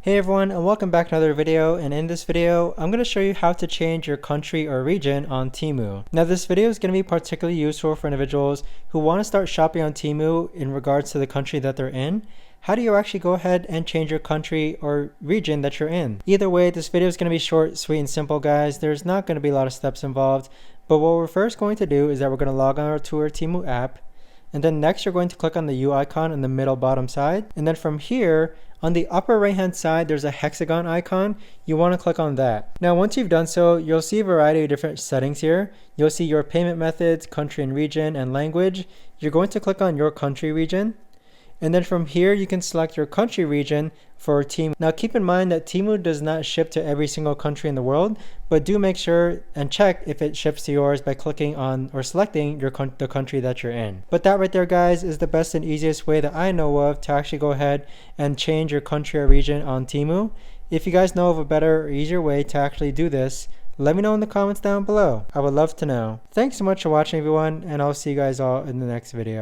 Hey everyone, and welcome back to another video. And in this video I'm going to show you how to change your country or region on Temu. Now this video is going to be particularly useful for individuals who want to start shopping on Temu in regards to the country that they're in. How do you actually go ahead and change your country or region that you're in? Either way, this video is going to be short, sweet, and simple, guys. There's not going to be a lot of steps involved, but what we're first going to do is that we're going to log on to our Temu app. And then next you're going to click on the U icon in the middle bottom side. And then from here, on the upper right hand side, there's a hexagon icon. You want to click on that. Now once you've done so, you'll see a variety of different settings here. You'll see your payment methods, country and region, and language. You're going to click on your country region. And then from here, you can select your country region for Temu. Now keep in mind that Temu does not ship to every single country in the world, but do make sure and check if it ships to yours by clicking on or selecting the country that you're in. But that right there, guys, is the best and easiest way that I know of to actually go ahead and change your country or region on Temu. If you guys know of a better or easier way to actually do this, let me know in the comments down below. I would love to know. Thanks so much for watching, everyone, and I'll see you guys all in the next video.